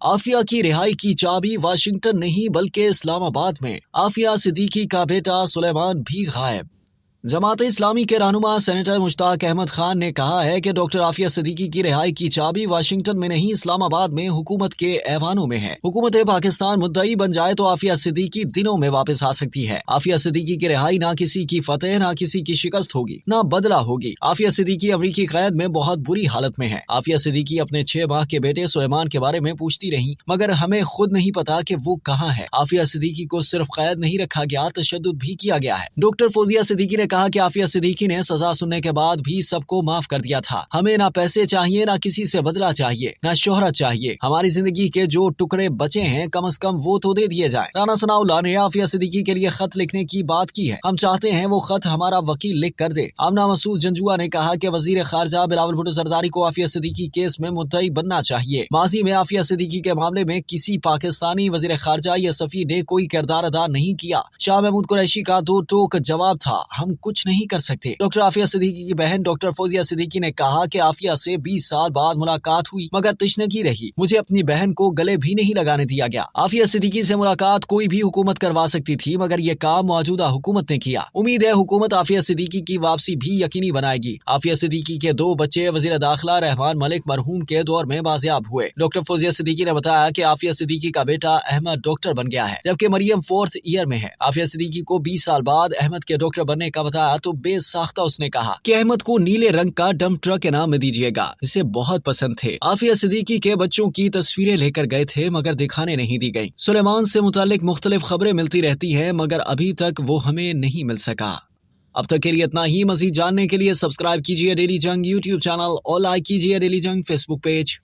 आफिया की रिहाई की चाबी वाशिंगटन नहीं बल्कि इस्लामाबाद में। आफिया सिद्दीकी का बेटा सुलेमान भी गायब। जमात इस्लामी के रहनुमा सेनेटर मुश्ताक अहमद खान ने कहा है कि डॉक्टर आफिया सिद्दीकी की रिहाई की चाबी वाशिंगटन में नहीं इस्लामाबाद में हुकूमत के ऐवानों में है। हुकूमत पाकिस्तान मुद्दई बन जाए तो आफिया सिद्दीकी दिनों में वापस आ सकती है। आफिया सिद्दीकी की रिहाई ना किसी की फतेह ना किसी की शिकस्त होगी, ना बदला होगी। आफिया सिद्दीकी अमरीकी कैद में बहुत बुरी हालत में है। आफिया सिद्दीकी अपने 6 माह के बेटे सुलेमान के बारे में पूछती रही, मगर हमें खुद नहीं पता कि वो कहाँ है। आफिया सिद्दीकी को सिर्फ कैद नहीं रखा गया, तशद्दुद भी किया गया है। डॉक्टर फौजिया सिद्दीकी ने कहा कि आफिया सिद्दीकी ने सजा सुनने के बाद भी सबको माफ कर दिया था। हमें ना पैसे चाहिए, ना किसी से बदला चाहिए, ना शोहरत चाहिए। हमारी जिंदगी के जो टुकड़े बचे हैं कम से कम वो तो दे दिए जाएं। राना सनाउल्लाह ने आफिया सिद्दीकी के लिए खत लिखने की बात की है। हम चाहते हैं वो खत हमारा वकील लिख कर दे। आमना मसूद जंजुआ ने कहा कि वजीर खारजा बिलावल भुट्टो जरदारी को आफिया सिद्दीकी केस में मुद्दई बनना चाहिए। माजी में आफिया सिद्दीकी के मामले में किसी पाकिस्तानी वजीर खारजा या सफी ने कोई किरदार अदा नहीं किया। शाह महमूद कुरैशी का 2 टोक जवाब था, हम कुछ नहीं कर सकते। डॉक्टर आफिया सिद्दीकी की बहन डॉक्टर फौजिया सिद्दीकी ने कहा कि आफिया से 20 साल बाद मुलाकात हुई मगर तशनगी रही। मुझे अपनी बहन को गले भी नहीं लगाने दिया गया। आफिया सिद्दीकी से मुलाकात कोई भी हुकूमत करवा सकती थी मगर ये काम मौजूदा हुकूमत ने किया। उम्मीद है हुकूमत आफिया सिद्दीकी की वापसी भी यकीनी बनाएगी। आफिया सिद्दीकी के 2 बच्चे वजीर दाखिला रहमान मलिक मरहूम के दौर में बाजियाब हुए। डॉक्टर फौजिया सिद्दीकी ने बताया कि आफिया सिद्दीकी का बेटा अहमद डॉक्टर बन गया है जबकि मरियम 4th ईयर में है। आफिया सिद्दीकी को 20 साल बाद अहमद के डॉक्टर बनने का बताया तो बेसाख्ता उसने कहा कि अहमद को नीले रंग का डंप ट्रक इनाम में दीजिएगा, इसे बहुत पसंद थे। आफिया सिद्दीकी के बच्चों की तस्वीरें लेकर गए थे मगर दिखाने नहीं दी गई। सुलेमान से मुतालिक मुख्तलिफ खबरें मिलती रहती हैं मगर अभी तक वो हमें नहीं मिल सका। अब तक के लिए इतना ही। मजीद जानने के लिए सब्सक्राइब कीजिए डेली जंग यूट्यूब चैनल और लाइक कीजिए डेली जंग फेसबुक पेज।